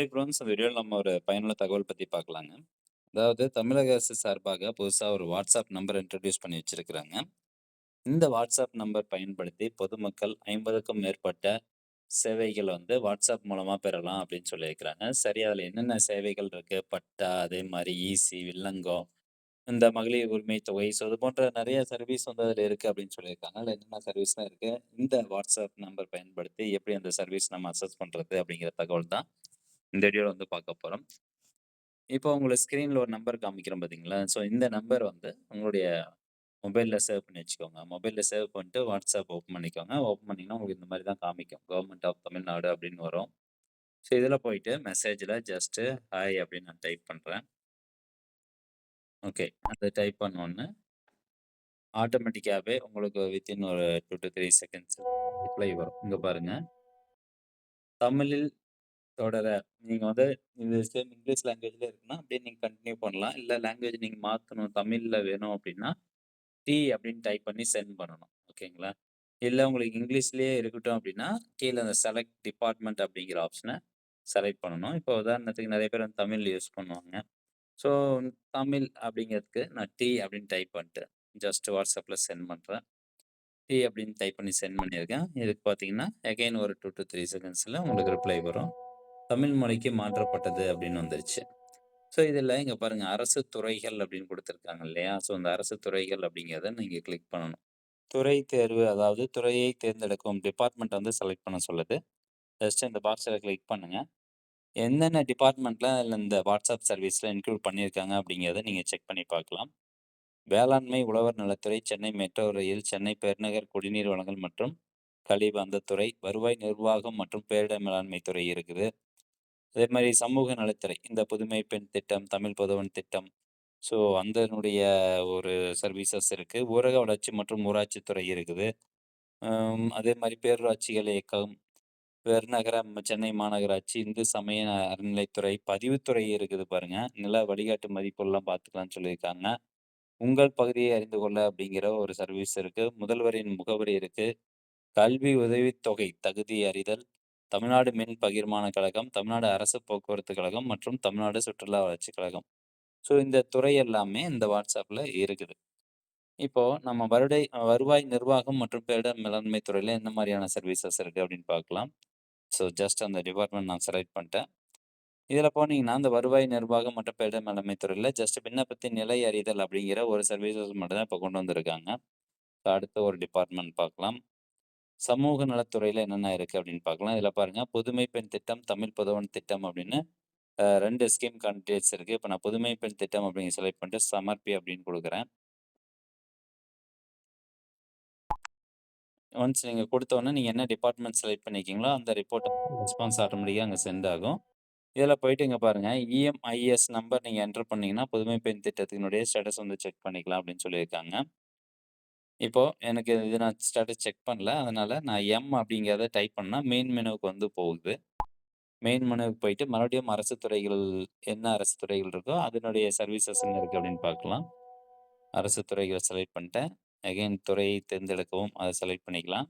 Hi friends, இந்த வீடியோவில் நம்ம ஒரு பயனுள்ள தகவல் பற்றி பார்க்கலாங்க. அதாவது தமிழக அரசு சார்பாக புதுசாக ஒரு வாட்ஸ்அப் நம்பர் இன்ட்ரடியூஸ் பண்ணி வச்சிருக்கிறாங்க. இந்த வாட்ஸ்அப் நம்பர் பயன்படுத்தி பொதுமக்கள் 50க்கும் மேற்பட்ட சேவைகள் வந்து வாட்ஸ்அப் மூலமாக பெறலாம் அப்படின்னு சொல்லியிருக்கிறாங்க. சரி, அதில் என்னென்ன சேவைகள் இருக்கு, பட்டா, அதே மாதிரி ஈசி, வில்லங்கம், இந்த மகளிர் உரிமை தொகை, ஸோ இது போன்ற நிறைய சர்வீஸ் வந்து அதில் இருக்குது அப்படின்னு சொல்லியிருக்காங்க. அதில் என்னென்ன சர்வீஸ்லாம் இருக்குது, இந்த வாட்ஸ்அப் நம்பர் பயன்படுத்தி எப்படி அந்த சர்வீஸ் நம்ம அக்சஸ் பண்ணுறது அப்படிங்கிற தகவல் தான் இந்த வீடியோவில் வந்து பார்க்க போகிறோம். இப்போ உங்களுக்கு ஸ்க்ரீன்ல ஒரு நம்பர் காமிக்கிறோம் பார்த்தீங்களா? ஸோ இந்த நம்பர் வந்து உங்களுடைய மொபைல்ல சேவ் பண்ணி வச்சுக்கோங்க. மொபைல்ல சேவ் பண்ணிட்டு வாட்ஸ்அப் ஓப்பன் பண்ணிக்கோங்க. ஓப்பன் பண்ணீங்கன்னா உங்களுக்கு இந்த மாரி தான் காமிக்கும். கவர்மெண்ட் ஆஃப் தமிழ்நாடு அப்படின்னு வரும். ஸோ இதில போயிட்டு மெசேஜில ஜஸ்ட்டு ஹாய் அப்படின்னு நான் டைப் பண்றேன். ஓகே. அத டைப் பண்ணோனே ஆட்டோமேட்டிக்காவே உங்களுக்கு வித்தின் ஒரு 2 டூ 3 செகண்ட்ஸ் ரிப்ளை வரும். இங்க பாருங்க. தமிழில் தொடர நீங்க வந்து இது சேம் இங்கிலீஷ் லாங்குவேஜ்ல இருக்குன்னா, அப்படியே நீங்க கன்டின்யூ பண்ணலாம். இல்ல லாங்குவேஜ் நீங்க மாத்தணும், தமிழ்ல வேணும் அப்படின்னா, அப்படின்னு டைப் பண்ணி சென்ட் பண்ணணும். ஓகேங்களா? இல்ல உங்களுக்கு இங்கிலீஷ்லயே இருக்கட்டும் அப்படின்னா, கீழ அந்த செலக்ட் டிபார்ட்மெண்ட் அப்படிங்கிற ஆப்ஷன செலக்ட் பண்ணணும். இப்போ உதாரணத்துக்கு நெறைய பேர் வந்து தமிழ் யூஸ் பண்ணுவாங்க. ஸோ தமிழ் அப்படிங்கிறதுக்கு நான் அப்படின்னு டைப் பண்ணிட்டு, ஜஸ்ட் WhatsAppல சென்ட் பண்றேன். அப்படின்னு டைப் பண்ணி சென்ட் பண்ணியிருக்கேன். இதுக்கு பார்த்தீங்கன்னா, அகைன் ஒரு 2 டூ 3 செகண்ட்ஸ்ல உங்களுக்கு ரிப்ளை வரும். தமிழ் மொழிக்கு மாற்றப்பட்டது அப்படின்னு வந்துருச்சு. ஸோ இதில இங்க பாருங்க அரசு துறைகள் அப்படின்னு குடுத்துருக்காங்க இல்லையா? ஸோ இந்த அரசு துறைகள் அப்படிங்கிறத நீங்க கிளிக் பண்ணணும். துறை தேர்வு அதாவது துறையை தேர்ந்தெடுக்கும் டிபார்ட்மெண்ட் வந்து செலக்ட் பண்ண சொல்லுது. ஜஸ்ட் இந்த பாக்ஸில கிளிக் பண்ணுங்க. என்னென்ன டிபார்ட்மெண்ட்ல இந்த வாட்ஸ்அப் சர்வீஸ்ல இன்க்ளூட் பண்ணியிருக்காங்க அப்படிங்கிறத நீங்க செக் பண்ணி பார்க்கலாம். வேளாண்மை, உழவர் நலத்துறை, சென்னை மெட்ரோ ரயில், சென்னை பெருநகர் குடிநீர் வழங்கல் மற்றும் கழிவு அந்த துறை, வருவாய் நிர்வாகம் மற்றும் பேரிடர் மேலாண்மை துறை இருக்குது. அதே மாரி சமூக நலத்துறை, இந்த புதுமை பெண் திட்டம், தமிழ் புதல்வன் திட்டம். ஸோ அந்தனுடைய ஒரு சர்வீசஸ் இருக்கு. ஊரக வளர்ச்சி மற்றும் ஊராட்சித்துறை இருக்குது. அதே மாரி பேரூராட்சிகள் இயக்கம், பெருநகர சென்னை மாநகராட்சி, இந்து சமய அறநிலைத்துறை, பதிவுத்துறை இருக்குது பாருங்க. நில வழிகாட்டு மதிப்பெல்லாம் பார்த்துக்கலாம்னு சொல்லியிருக்காங்க. உங்கள் பகுதியை அறிந்து கொள்ள அப்படிங்கிற ஒரு சர்வீஸ் இருக்கு. முதல்வரின் முகவரி இருக்கு. கல்வி உதவித்தொகை தகுதி அறிதல், தமிழ்நாடு மின் பகிர்மான கழகம், தமிழ்நாடு அரசு போக்குவரத்து கழகம் மற்றும் தமிழ்நாடு சுற்றுலா வளர்ச்சிக் கழகம். ஸோ இந்த துறை எல்லாமே இந்த WhatsAppல இருக்குது. இப்போ நம்ம வருவாய் நிர்வாகம் மற்றும் பேரிடர் மேலாண்மை துறையில என்ன மாரியான சர்வீசஸ் இருக்கு அப்படின்னு பார்க்கலாம். ஸோ ஜஸ்ட் அந்த டிபார்ட்மெண்ட் நான் செலக்ட் பண்ணிட்டேன். இதில போனீங்கன்னா, அந்த வருவாய் நிர்வாகம் மற்றும் பேரிடர் மேலாண்மை துறையில ஜஸ்ட் விண்ணப்பத்தின் நிலை அறிதல் அப்படிங்கிற ஒரு சர்வீசஸ் மட்டும் தான் இப்போ கொண்டு வந்திருக்காங்க. அடுத்த ஒரு டிபார்ட்மெண்ட் பார்க்கலாம். சமூக நலத்துறையில என்னென்ன இருக்கு அப்படின்னு பார்க்கலாம். இதில பாருங்க புதுமை பெண் திட்டம், தமிழ் புதல்வன் திட்டம் அப்படின்னு 2 ஸ்கீம் கேண்டிடேட்ஸ் இருக்கு. இப்ப நான் புதுமை பெண் திட்டம் அப்படின்னு செலக்ட் பண்ணிட்டு சமர்ப்பி அப்படின்னு குடுக்குறேன். ஒன்ஸ் நீங்க குடுத்தோனே நீங்க என்ன டிபார்ட்மெண்ட் செலக்ட் பண்ணியிருக்கீங்களோ, அந்த ரிப்போர்ட் ரெஸ்பான்ஸ் ஆட்டோமேட்டிக்கா அங்க சென்ட் ஆகும். இதில போயிட்டு இங்க பாருங்க, இஎம்ஐஎஸ் நம்பர் நீங்க என்டர் பண்ணீங்கன்னா, புதுமை பெண் திட்டத்தினுடைய ஸ்டேட்டஸ் வந்து செக் பண்ணிக்கலாம் அப்படின்னு சொல்லியிருக்காங்க. இப்போ எனக்கு இது நான் ஸ்டேட்டஸ் செக் பண்ணல. அதனால நான் அப்படிங்கிறத டைப் பண்ணா மெயின் மெனுவுக்கு வந்து போகுது. மெயின் மெனுவுக்கு போயிட்டு மறுபடியும் அரசு துறைகள் என்ன அரசு துறைகள் இருக்கோ, அதனுடைய சர்வீசஸ் என்ன இருக்கு அப்படின்னு பார்க்கலாம். அரசு துறைகள செலக்ட் பண்ணிட்டேன். அகைன் துறையை தேர்ந்தெடுக்கவும் அத செலக்ட் பண்ணிக்கலாம்.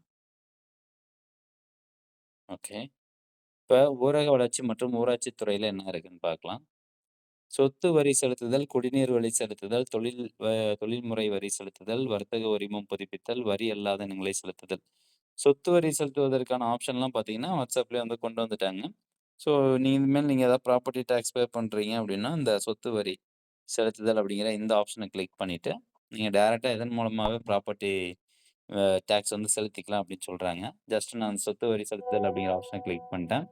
ஓகே. இப்ப ஊரக வளர்ச்சி மற்றும் ஊராட்சி துறையில என்ன இருக்குன்னு பார்க்கலாம். சொத்து வரி செலுத்துதல், குடிநீர் வரி செலுத்துதல், தொழில்முறை வரி செலுத்துதல், வர்த்தக உரிமம் புதுப்பித்தல், வரி அல்லாத நிலை செலுத்துதல். சொத்து வரி செலுத்துவதற்கான ஆப்ஷன்லாம் பார்த்தீங்கன்னா, WhatsAppலயே வந்து கொண்டு வந்துட்டாங்க. ஸோ, இனிமேல் நீங்க ஏதாவது ப்ராப்பர்ட்டி டாக்ஸ் பே பண்றீங்க அப்படின்னா, இந்த சொத்து வரி செலுத்துதல் அப்படிங்கிற இந்த ஆப்ஷன கிளிக் பண்ணிட்டு, நீங்க டைரக்ட்டா இதன் மூலமாவே ப்ராப்பர்ட்டி டாக்ஸ் வந்து செலுத்திக்கலாம் அப்படின்னு சொல்றாங்க. ஜஸ்ட் நான் சொத்து வரி செலுத்துதல் அப்படிங்கிற ஆப்ஷன கிளிக் பண்ணிட்டேன்.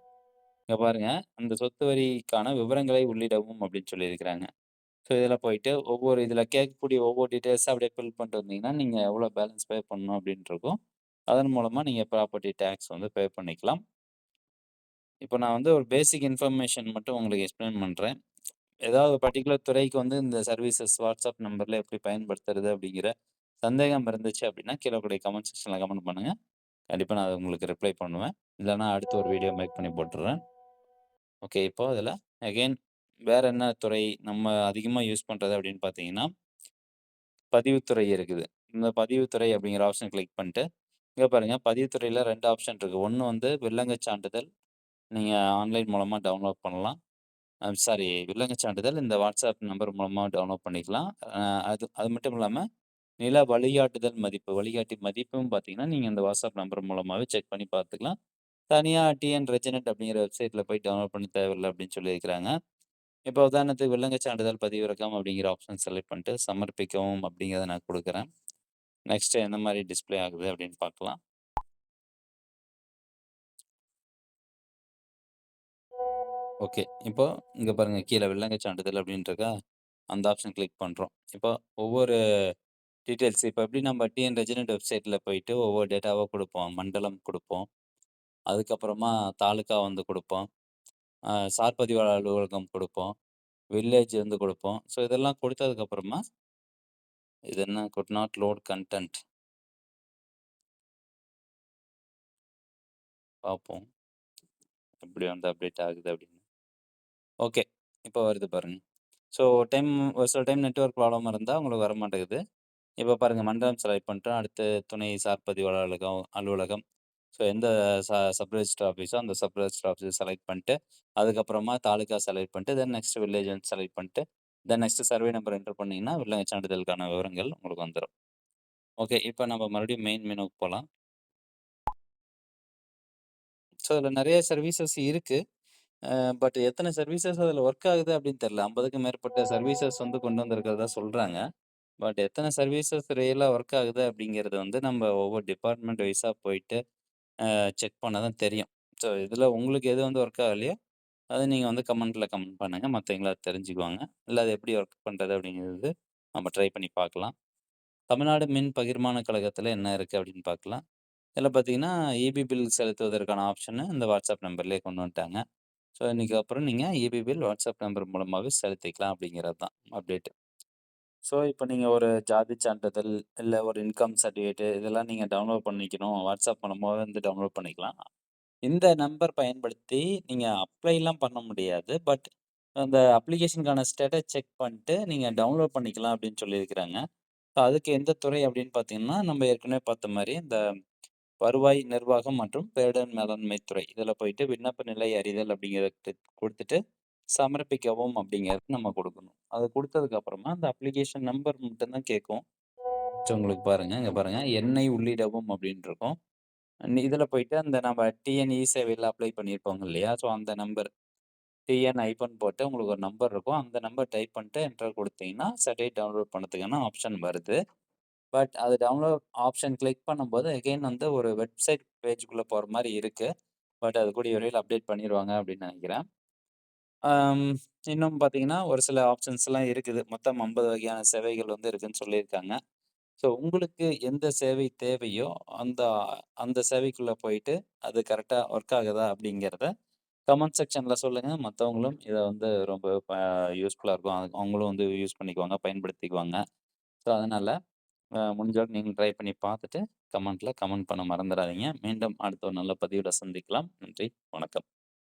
இங்க பாருங்க, அந்த சொத்து வரிக்கான விவரங்களை உள்ளிடவும் அப்படின்னு சொல்லியிருக்கிறாங்க. ஸோ, இதில போயிட்டு இதில கேட்கக்கூடிய ஒவ்வொரு டீட்டெயில்ஸா அப்படியே ஃபில் பண்ணிட்டு வந்தீங்கன்னா, நீங்க எவ்வளோ பேலன்ஸ் பே பண்ணணும் அப்படின்னு இருக்கும். அதன் மூலமா நீங்க ப்ராப்பர்ட்டி டாக்ஸ் வந்து பே பண்ணிக்கலாம். இப்போ நான் வந்து ஒரு பேசிக் இன்ஃபர்மேஷன் மட்டும் உங்களுக்கு எக்ஸ்பிளைன் பண்றேன். ஏதாவது பர்ட்டிகுலர் துறைக்கு வந்து இந்த சர்வீசஸ் WhatsApp நம்பர்ல எப்படி பயன்படுத்துறது அப்படிங்கிற சந்தேகம் இருந்துச்சு அப்படின்னா, கீழ கூடிய கமெண்ட் செக்ஷன்ல கமெண்ட் பண்ணுங்க. கண்டிப்பா நான் உங்களுக்கு ரிப்ளை பண்ணுவேன். இல்லன்னா அடுத்து ஒரு வீடியோ மேக் பண்ணி போட்டுர்றேன். ஓகே. இப்போ அதில அகைன் வேற என்ன துறை நம்ம அதிகமா யூஸ் பண்றது அப்படின்னு பார்த்தீங்கன்னா, பதிவுத்துறை இருக்குது. இந்த பதிவுத்துறை அப்படிங்கிற ஆப்ஷன் கிளிக் பண்ணிட்டு, இங்க பாருங்க பதிவுத்துறையில 2 ஆப்ஷன் இருக்கு. ஒண்ணு வந்து வில்லங்கச் சான்றிதழ், நீங்க ஆன்லைன் மூலமா டவுன்லோட் பண்ணலாம். சாரி, வில்லங்கச் சான்றிதழ் இந்த WhatsApp நம்பர் மூலமா டவுன்லோட் பண்ணிக்கலாம். அ அது அது மட்டும் இல்லாம, நில வழிகாட்டுதல் மதிப்பு, வழிகாட்டி மதிப்பும் பார்த்தீங்கன்னா, நீங்க இந்த WhatsApp நம்பர் மூலமாவே செக் பண்ணி பார்த்துக்கலாம். தனியா டிஎன் ரெஜினென்ட் அப்படிங்கிற வெப்சைட்ல போய் டவுன்லோட் பண்ண தேவையில்ல அப்படின்னு சொல்லியிருக்கிறாங்க. இப்போ உதாரணத்துக்கு வில்லங்கச் சான்றிதழ் பதிவிறக்கம் அப்படிங்கிற ஆப்ஷன் செலக்ட் பண்ணிட்டு, சமர்ப்பிக்கவும் அப்படிங்கிறத நான் குடுக்குறேன். நெக்ஸ்ட் எந்த மாரி டிஸ்ப்ளே ஆகுது அப்படின்னு பார்க்கலாம். ஓகே. இப்போ இங்க பாருங்க கீழ வில்லங்கச் சான்றிதழ் அப்படின்னு இருக்கா? அந்த ஆப்ஷன் கிளிக் பண்றோம். இப்போ ஒவ்வொரு டீட்டெயில்ஸ் இப்ப எப்படி நம்ம டிஎன் ரெஜிடென்ட் வெப்சைட்ல போயிட்டு ஒவ்வொரு டேட்டாவா குடுப்போம். மண்டலம் குடுப்போம். அதுக்கப்புறமா தாலுகா வந்து குடுப்போம். சார் பதிவாளர் அலுவலகம் குடுப்போம். வில்லேஜ் வந்து குடுப்போம். ஸோ இதெல்லாம் குடுத்ததுக்கப்புறமா, இது என்ன குட் நாட் லோட் கன்டென்ட் பார்ப்போம். எப்படி வந்து அப்டேட் ஆகுது அப்படின்னு. ஓகே. இப்போ வருது பாருங்க. ஸோ ஒரு சில டைம் நெட்வொர்க் ப்ராப்ளம் இருந்தா உங்களுக்கு வரமாட்டேங்குது. இப்ப பாருங்க மண்டலம் செலக்ட் பண்ணிட்டோம். அடுத்து துணை சார் பதிவாளர் அலுவலகம். ஸோ எந்த சப் ரெஜிஸ்டர் ஆஃபீஸோ அந்த சப் ரெஜிஸ்டர் ஆஃபீஸ செலக்ட் பண்ணிட்டு, அதுக்கப்புறமா தாலுகா செலக்ட் பண்ணிட்டு, தென் நெக்ஸ்ட் வில்லேஜ் வந்து செலக்ட் பண்ணிட்டு, then next survey number enter பண்ணீங்கன்னா, வில்லங்கச் சான்றிதழுக்கான விவரங்கள் உங்களுக்கு வந்துரும். ஓகே. இப்ப நம்ம மறுபடியும் மெயின் மெனுவுக்கு போலாம். ஸோ இதுல நெறைய சர்வீசஸ் இருக்கு. பட் எத்தன சர்வீசஸ் அதுல ஒர்க் ஆகுது அப்படின்னு தெரியல. 50க்கும் மேற்பட்ட சர்வீசஸ் வந்து கொண்டு வந்திருக்கிறதா சொல்றாங்க. பட் எத்தன சர்வீசஸ் ரியலா ஒர்க் ஆகுது அப்படிங்கிறது வந்து நம்ம ஒவ்வொரு டிபார்ட்மெண்ட் வைஸா போயிட்டு செக் பண்ணா தான் தெரியும். ஸோ இதுல உங்களுக்கு எது வந்து ஒர்க் ஆகலையோ, அத நீங்க வந்து கமெண்ட்ல கமெண்ட் பண்ணுங்க. மத்தவங்க அத தெரிஞ்சுக்குவாங்க. இல்ல அது எப்படி ஒர்க் பண்றது அப்படிங்கிறது நம்ம ட்ரை பண்ணி பார்க்கலாம். தமிழ்நாடு மின் பகிர்மான கழகத்துல என்ன இருக்கு அப்படின்னு பார்க்கலாம். இதுல பார்த்தீங்கன்னா, ஈபி பில் செலுத்துவதற்கான ஆப்ஷன இந்த வாட்ஸ்அப் நம்பர்லயே கொண்டு வந்துட்டாங்க. ஸோ இன்னைக்கு அப்புறம் நீங்க ஈபி பில் வாட்ஸ்அப் நம்பர் மூலமாவே செலுத்திக்கலாம் அப்படிங்கிறது தான் அப்டேட். ஸோ இப்ப நீங்க ஒரு ஜாதி சான்றிதழ், இல்ல ஒரு இன்கம் சர்டிஃபிகேட் இதெல்லாம் நீங்க டவுன்லோட் பண்ணிக்கணும். வாட்ஸ்அப் மூலமாவே வந்து டவுன்லோட் பண்ணிக்கலாம். இந்த நம்பர் பயன்படுத்தி நீங்க அப்ளைலாம் பண்ண முடியாது. பட் அந்த அப்ளிகேஷனுக்கான ஸ்டேட்டஸ் செக் பண்ணிட்டு நீங்க டவுன்லோட் பண்ணிக்கலாம் அப்படின்னு சொல்லியிருக்கிறாங்க. அதுக்கு எந்த துறை அப்படின்னு பார்த்தீங்கன்னா, நம்ம ஏற்கனவே பார்த்த மாரி இந்த வருவாய் நிர்வாகம் மற்றும் பேரிடர் மேலாண்மை துறை. இதில போயிட்டு விண்ணப்ப நிலை அறிதல் அப்படிங்கிறத குடுத்துட்டு, சமர்ப்பிக்கவும் அப்படிங்கிறது நம்ம குடுக்கணும். அத குடுத்ததுக்கு அப்புறமா அந்த அப்ளிகேஷன் நம்பர் மட்டும் தான் கேட்கும். உங்களுக்கு பாருங்க, இங்க பாருங்க. எண்ணை உள்ளிடவும் அப்படின்னு இருக்கும். இதில போயிட்டு அந்த நம்ம டிஎன் சேவையில அப்ளை பண்ணியிருப்போங்க இல்லையா? ஸோ அந்த நம்பர் டிஎன் ஹைஃபன் போட்டு உங்களுக்கு ஒரு நம்பர் இருக்கும். அந்த நம்பர் டைப் பண்ணிட்டு என்டர் குடுத்தீங்கன்னா, சர்டிஃபிகேட் டவுன்லோட் பண்ணதுக்கான ஆப்ஷன் வருது. பட் அது டவுன்லோட் ஆப்ஷன் கிளிக் பண்ணும்போது அகைன் வந்து ஒரு வெப்சைட் பேஜ்க்குள்ள போற மாரி இருக்கு. பட் அது கூடிய விரைவில அப்டேட் பண்ணிருவாங்க அப்படின்னு நெனைக்கிறேன். அம் இன்னும் பார்த்தீங்கன்னா, ஒரு சில ஆப்ஷன்ஸ்லாம் இருக்குது. மொத்தம் 50 வகையான சேவைகள் வந்து இருக்குன்னு சொல்லியிருக்காங்க. ஸோ உங்களுக்கு எந்த சேவை தேவையோ, அந்த அந்த சேவைக்குள்ள போயிட்டு, அது கரெக்ட்டா ஒர்க் ஆகுதா அப்படிங்கிறத கமெண்ட் செக்ஷன்ல சொல்லுங்க. மத்தவங்களும் இத வந்து ரொம்ப யூஸ்ஃபுல்லா இருக்கும். அவங்களும் வந்து யூஸ் பண்ணிக்குவாங்க, பயன்படுத்திக்குவாங்க. ஸோ அதனால முடிஞ்ச அளவுக்கு நீங்களும் ட்ரை பண்ணி பார்த்துட்டு, கமெண்ட்ல கமெண்ட் பண்ண மறந்துறாதீங்க. மீண்டும் அடுத்த ஒரு நல்ல பதிவுல சந்திக்கலாம். நன்றி, வணக்கம்.